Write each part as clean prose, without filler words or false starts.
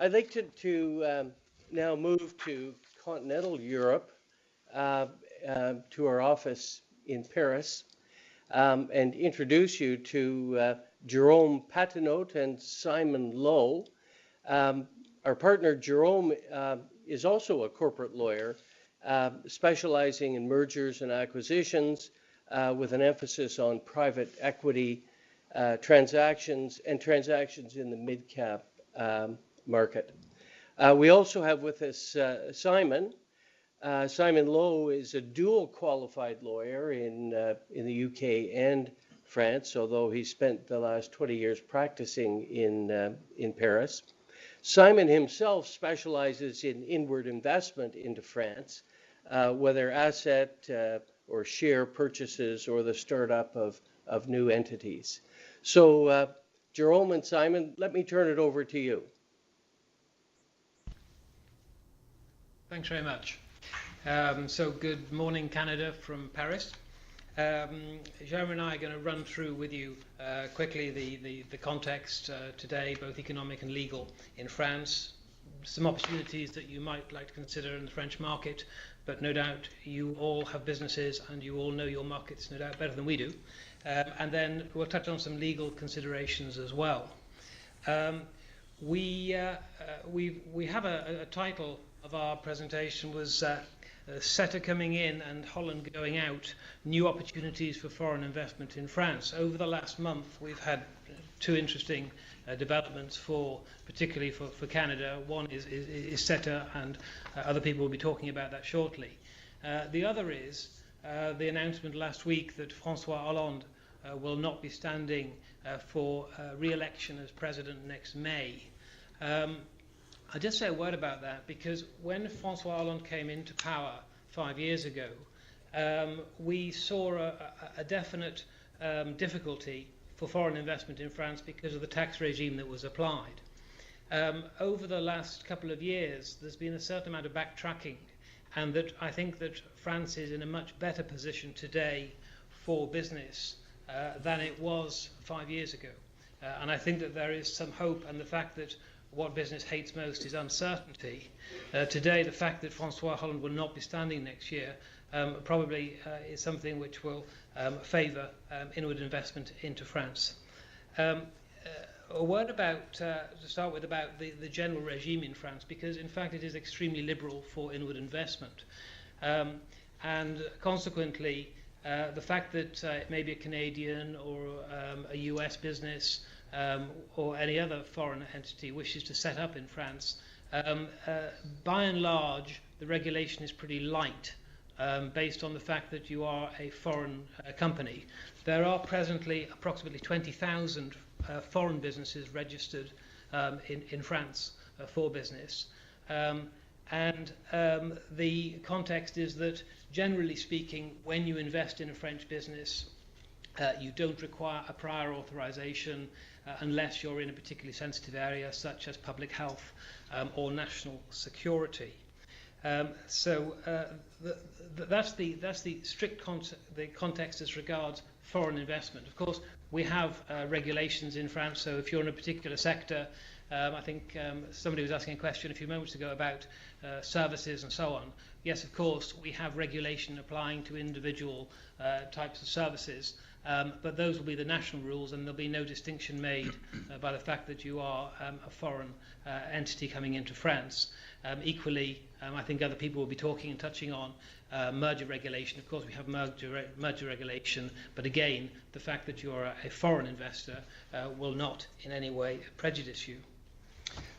I'd like to now move to continental Europe, to our office in Paris, and introduce you to Jerome Patinaut and Simon Lowe. Our partner Jerome is also a corporate lawyer, specializing in mergers and acquisitions, with an emphasis on private equity transactions and transactions in the mid-cap market. We also have with us Simon. Simon Lowe is a dual qualified lawyer in the UK and France, although he spent the last 20 years practicing in Paris. Simon himself specializes in inward investment into France, whether asset or share purchases or the startup of new entities. So, Jerome and Simon, let me turn it over to you. Thanks very much. So good morning, Canada, from Paris. Jerome and I are going to run through with you quickly the context today, both economic and legal, in France, some opportunities that you might like to consider in the French market, but no doubt you all have businesses and you all know your markets, no doubt, better than we do. And then we'll touch on some legal considerations as well. We have a title of our presentation was Setter coming in and Holland going out, new opportunities for foreign investment in France. Over the last month, we've had two interesting developments particularly for Canada. One is Setter, and other people will be talking about that shortly. The other is the announcement last week that François Hollande will not be standing for re-election as president next May. I'll just say a word about that, because when François Hollande came into power 5 years ago, we saw a definite difficulty for foreign investment in France because of the tax regime that was applied. Over the last couple of years, there's been a certain amount of backtracking, and that I think that France is in a much better position today for business than it was 5 years ago. And I think that there is some hope, and the fact that what business hates most is uncertainty. Today, the fact that François Hollande will not be standing next year probably is something which will favour inward investment into France. A word about, to start with, about the general regime in France, because in fact it is extremely liberal for inward investment. And consequently, the fact that it may be a Canadian or a US business or any other foreign entity wishes to set up in France, by and large, the regulation is pretty light, based on the fact that you are a foreign company. There are presently approximately 20,000 foreign businesses registered in France for business. And the context is that, generally speaking, when you invest in a French business, you don't require a prior authorization unless you're in a particularly sensitive area, such as public health or national security. So that's the strict context as regards foreign investment. Of course, we have regulations in France, so if you're in a particular sector, I think somebody was asking a question a few moments ago about services and so on. Yes, of course, we have regulation applying to individual types of services, but those will be the national rules, and there'll be no distinction made by the fact that you are a foreign entity coming into France. Equally, I think other people will be talking and touching on merger regulation. Of course, we have merger regulation, but again, the fact that you are a foreign investor will not in any way prejudice you.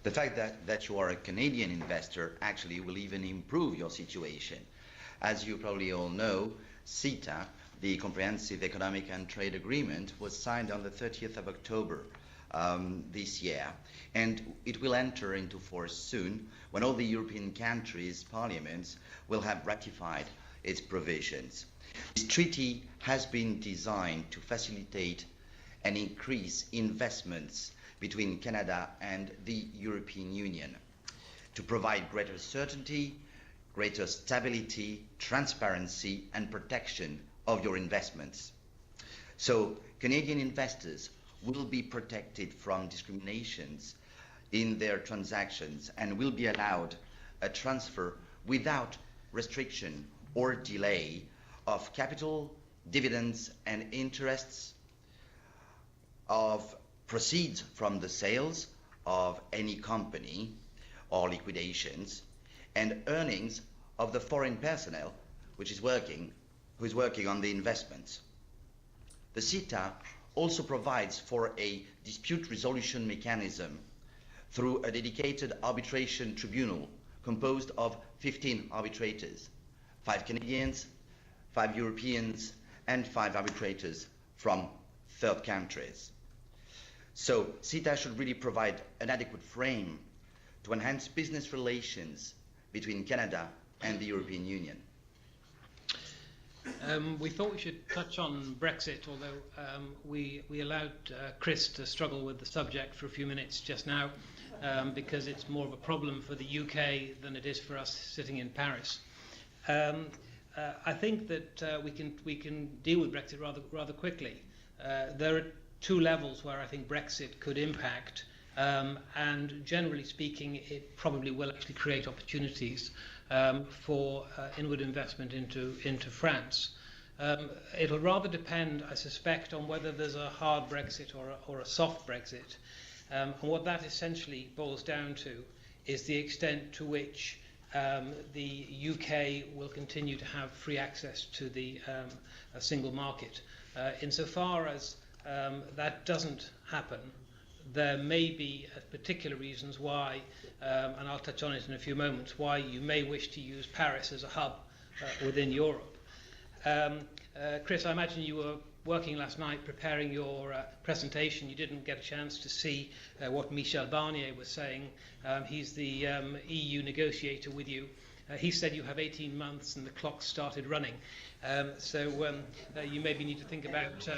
The fact that you are a Canadian investor actually will even improve your situation. As you probably all know, CETA, the Comprehensive Economic and Trade Agreement, was signed on the 30th of October this year, and it will enter into force soon, when all the European countries' parliaments will have ratified its provisions. This treaty has been designed to facilitate and increase investments between Canada and the European Union, to provide greater certainty, greater stability, transparency, and protection of your investments. So Canadian investors will be protected from discriminations in their transactions and will be allowed a transfer without restriction or delay of capital, dividends and interests, of proceeds from the sales of any company or liquidations, and earnings of the foreign personnel who is working on the investments. The CETA also provides for a dispute resolution mechanism through a dedicated arbitration tribunal composed of 15 arbitrators, 5 Canadians, 5 Europeans, and 5 arbitrators from third countries. So CETA should really provide an adequate frame to enhance business relations between Canada and the European Union. We thought we should touch on Brexit, although we allowed Chris to struggle with the subject for a few minutes just now, because it's more of a problem for the UK than it is for us sitting in Paris. I think that we can deal with Brexit rather quickly. There are 2 levels where I think Brexit could impact, and generally speaking, it probably will actually create opportunities for inward investment into France. It'll rather depend, I suspect, on whether there's a hard Brexit or a soft Brexit. And what that essentially boils down to is the extent to which the UK will continue to have free access to the single market. Insofar as that doesn't happen, there may be particular reasons why, and I'll touch on it in a few moments, why you may wish to use Paris as a hub within Europe. Chris, I imagine you were working last night preparing your presentation. You didn't get a chance to see what Michel Barnier was saying. He's the EU negotiator with you. He said you have 18 months and the clock started running. So you maybe need to think about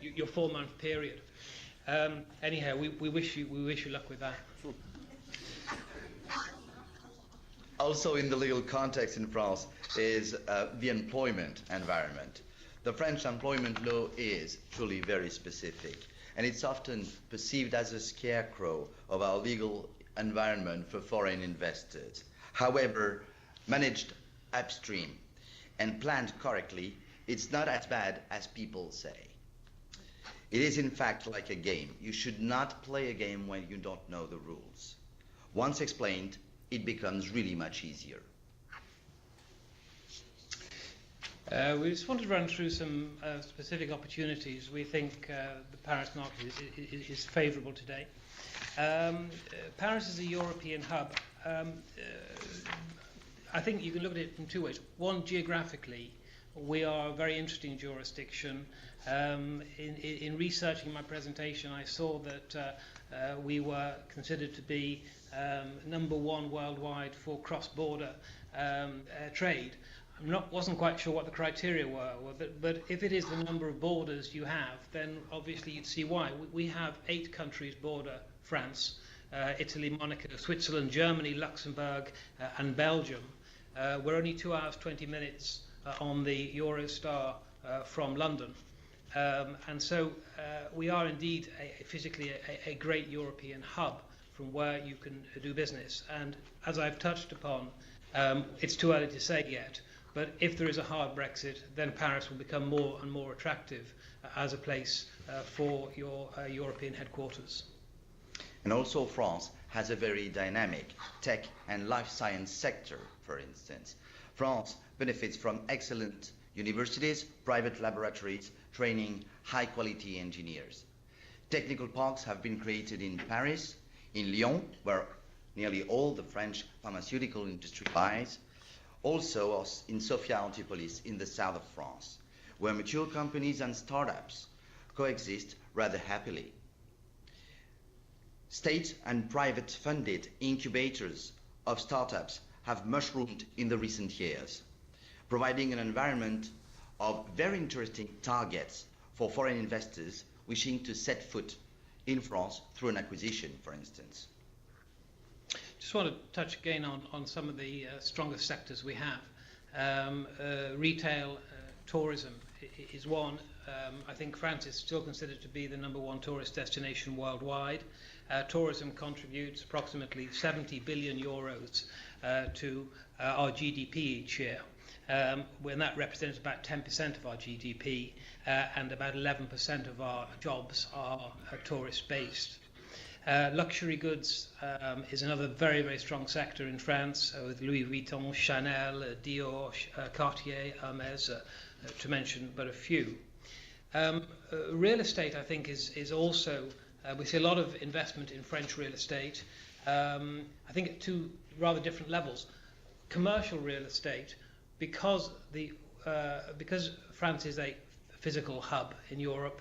your 4-month period. Anyhow, we wish you luck with that. Also in the legal context in France is the employment environment. The French employment law is truly very specific, and it's often perceived as a scarecrow of our legal environment for foreign investors. However, managed upstream and planned correctly, it's not as bad as people say. It is in fact like a game. You should not play a game when you don't know the rules. Once explained, it becomes really much easier. We just wanted to run through some specific opportunities. We think the Paris market is favourable today. Paris is a European hub. I think you can look at it from 2 ways. One, geographically, we are a very interesting jurisdiction. In researching my presentation, I saw that we were considered to be #1 worldwide for cross-border trade. Wasn't quite sure what the criteria were, but if it is the number of borders you have, then obviously you'd see why. We have 8 countries border France, Italy, Monaco, Switzerland, Germany, Luxembourg, and Belgium. We're only 2 hours, 20 minutes on the Eurostar from London. And so we are indeed physically a great European hub from where you can do business. And as I've touched upon, it's too early to say yet, but if there is a hard Brexit, then Paris will become more and more attractive as a place for your European headquarters. And also France has a very dynamic tech and life science sector, for instance. France benefits from excellent universities, private laboratories, training high-quality engineers. Technical parks have been created in Paris, in Lyon, where nearly all the French pharmaceutical industry lies, also in Sophia Antipolis in the south of France, where mature companies and startups coexist rather happily. State and private funded incubators of startups have mushroomed in the recent years, providing an environment of very interesting targets for foreign investors wishing to set foot in France through an acquisition, for instance. Just want to touch again on some of the strongest sectors we have. Retail, tourism is one. I think France is still considered to be the #1 tourist destination worldwide. Tourism contributes approximately 70 billion euros to our GDP each year. When that represents about 10% of our GDP, and about 11% of our jobs are tourist-based. Luxury goods is another very, very strong sector in France, with Louis Vuitton, Chanel, Dior, Cartier, Hermes, to mention but a few. Real estate, I think, is also, we see a lot of investment in French real estate, I think at two rather different levels. Commercial real estate, because France is a physical hub in Europe,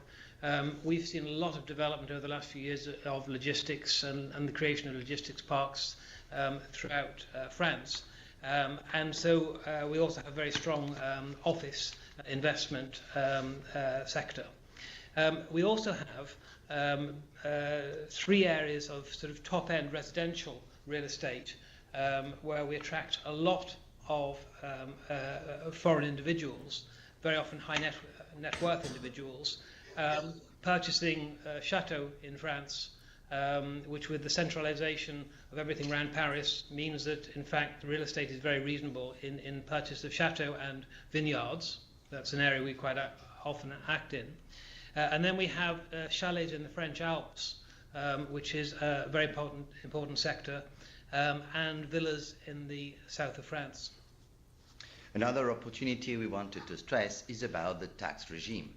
we've seen a lot of development over the last few years of logistics and the creation of logistics parks throughout France. And so we also have a very strong office investment sector. We also have 3 areas of sort of top-end residential real estate where we attract a lot of foreign individuals, very often high net worth individuals, purchasing chateaux in France, which with the centralization of everything around Paris means that in fact real estate is very reasonable in purchase of chateaux and vineyards. That's an area we quite often act in. And then we have chalets in the French Alps, which is a very important sector, and villas in the south of France. Another opportunity we wanted to stress is about the tax regime.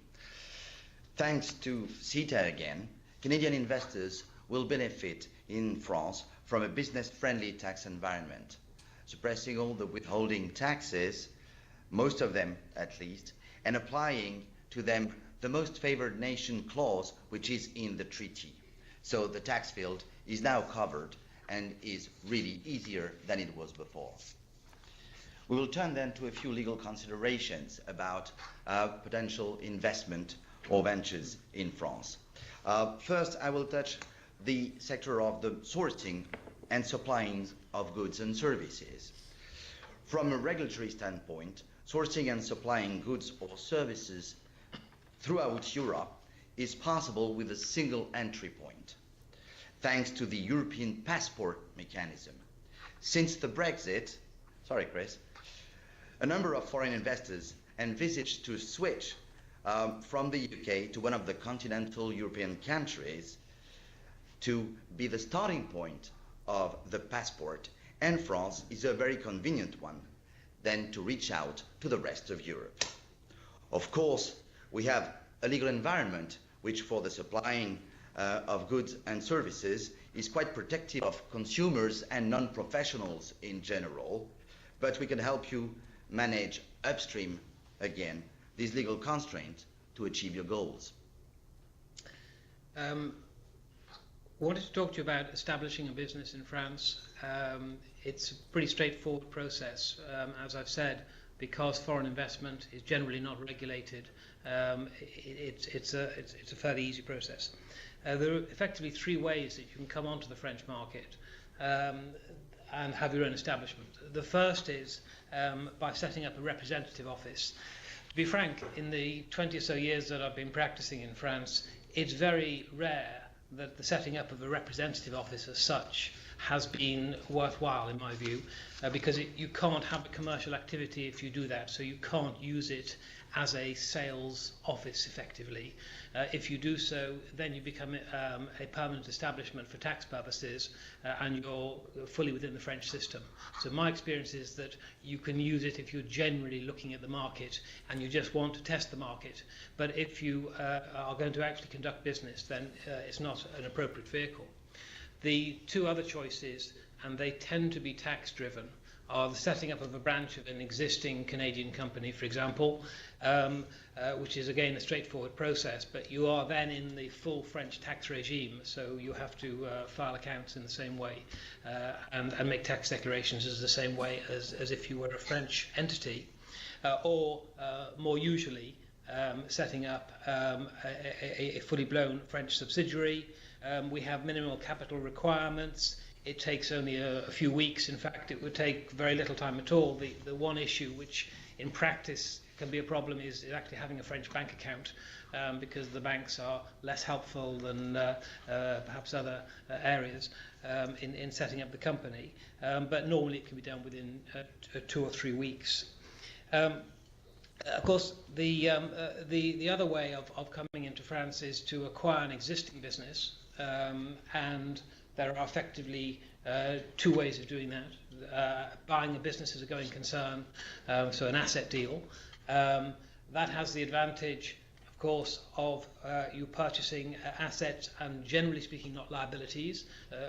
Thanks to CETA again, Canadian investors will benefit in France from a business-friendly tax environment, suppressing all the withholding taxes, most of them at least, and applying to them the most favored nation clause, which is in the treaty. So the tax field is now covered and is really easier than it was before. We will turn then to a few legal considerations about potential investment or ventures in France. First, I will touch the sector of the sourcing and supplying of goods and services. From a regulatory standpoint, sourcing and supplying goods or services throughout Europe is possible with a single entry point, thanks to the European passport mechanism. Since the Brexit, sorry Chris, a number of foreign investors envisage to switch from the UK to one of the continental European countries to be the starting point of the passport, and France is a very convenient one then to reach out to the rest of Europe. Of course, we have a legal environment which for the supplying of goods and services is quite protective of consumers and non-professionals in general, but we can help you manage upstream, again, these legal constraints to achieve your goals. I wanted to talk to you about establishing a business in France. It's a pretty straightforward process, as I've said, because foreign investment is generally not regulated. It's a fairly easy process. There are effectively 3 ways that you can come onto the French market and have your own establishment. The first is by setting up a representative office. To be frank, in the 20 or so years that I've been practicing in France, it's very rare that the setting up of a representative office as such has been worthwhile in my view, because you can't have a commercial activity if you do that, so you can't use it as a sales office effectively. If you do so, then you become a permanent establishment for tax purposes, and you're fully within the French system. So my experience is that you can use it if you're generally looking at the market and you just want to test the market. But if you are going to actually conduct business, then it's not an appropriate vehicle. The 2 other choices, and they tend to be tax driven, are the setting up of a branch of an existing Canadian company, for example, which is again a straightforward process, but you are then in the full French tax regime, so you have to file accounts in the same way and make tax declarations as the same way as if you were a French entity, or more usually setting up a fully blown French subsidiary. We have minimal capital requirements. It takes only a few weeks. In fact, it would take very little time at all. The one issue which in practice can be a problem is actually having a French bank account, because the banks are less helpful than perhaps other areas in setting up the company. But normally it can be done within 2 or 3 weeks. Of course, the other way of coming into France is to acquire an existing business, and there are effectively 2 ways of doing that. Buying a business as a going concern, so an asset deal. That has the advantage, of course, of you purchasing assets and, generally speaking, not liabilities.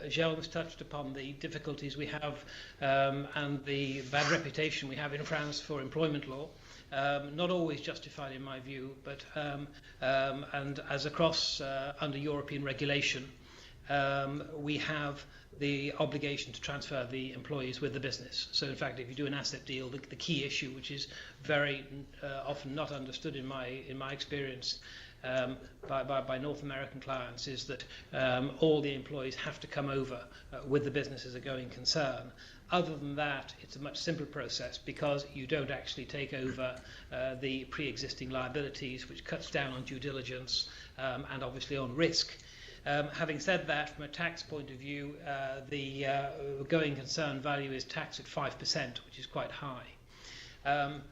Jérôme has touched upon the difficulties we have and the bad reputation we have in France for employment law. Not always justified in my view, but and as across under European regulation, we have the obligation to transfer the employees with the business. So in fact, if you do an asset deal, the key issue, which is very often not understood in my experience by North American clients, is that all the employees have to come over with the business as a going concern. Other than that, it's a much simpler process because you don't actually take over the pre-existing liabilities, which cuts down on due diligence and obviously on risk. Having said that, from a tax point of view, the going concern value is taxed at 5%, which is quite high.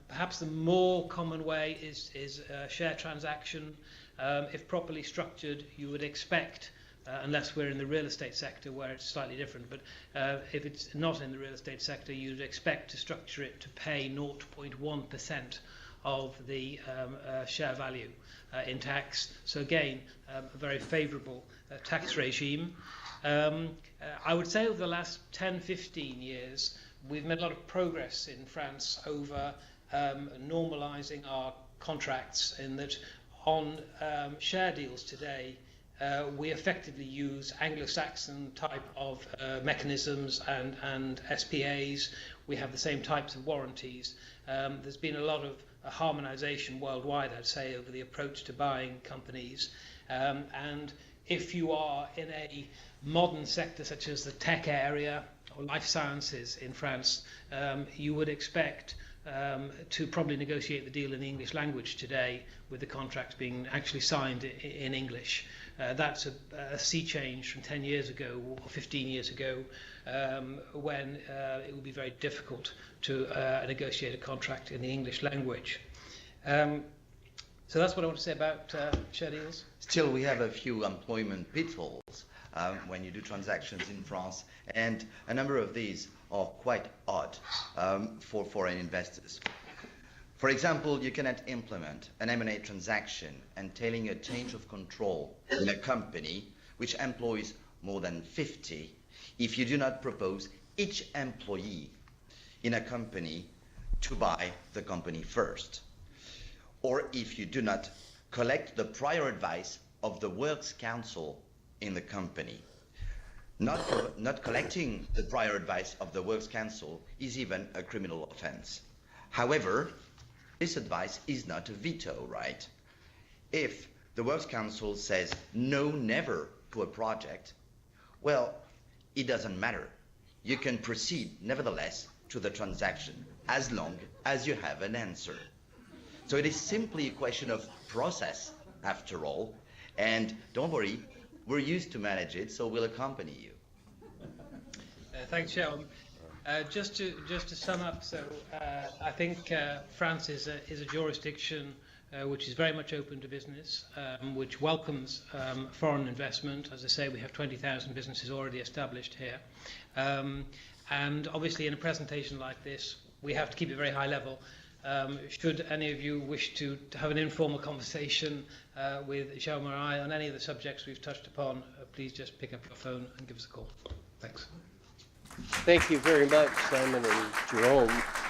Perhaps the more common way is a share transaction. If properly structured, you would expect, unless we're in the real estate sector where it's slightly different, but if it's not in the real estate sector, you'd expect to structure it to pay 0.1% of the share value in tax. So again, a very favourable tax regime. I would say over the last 10-15 years, we've made a lot of progress in France over normalising our contracts, in that on share deals today, we effectively use Anglo-Saxon type of mechanisms and SPAs. We have the same types of warranties. There's been a lot of harmonisation worldwide, I'd say, over the approach to buying companies. And if you are in a modern sector such as the tech area or life sciences in France, you would expect to probably negotiate the deal in the English language today, with the contracts being actually signed in English. That's a sea change from 10 years ago or 15 years ago, when it would be very difficult to negotiate a contract in the English language. So that's what I want to say about share deals. Still, we have a few employment pitfalls when you do transactions in France, and a number of these are quite odd for foreign investors. For example, you cannot implement an M&A transaction entailing a change of control in a company which employs more than 50 if you do not propose each employee in a company to buy the company first, or if you do not collect the prior advice of the works council in the company. Not collecting the prior advice of the works council is even a criminal offense. However, this advice is not a veto right. If the works council says no, never to a project, well, it doesn't matter. You can proceed nevertheless to the transaction as long as you have an answer. So it is simply a question of process after all, and don't worry, we're used to manage it, so we'll accompany you. Thanks, Jérôme. Just to sum up, so I think France is a jurisdiction which is very much open to business, which welcomes foreign investment. As I say, we have 20,000 businesses already established here. And obviously in a presentation like this, we have to keep it very high level. Should any of you wish to have an informal conversation with Jérôme or I on any of the subjects we've touched upon, please just pick up your phone and give us a call. Thanks. Thank you very much, Simon and Jérôme.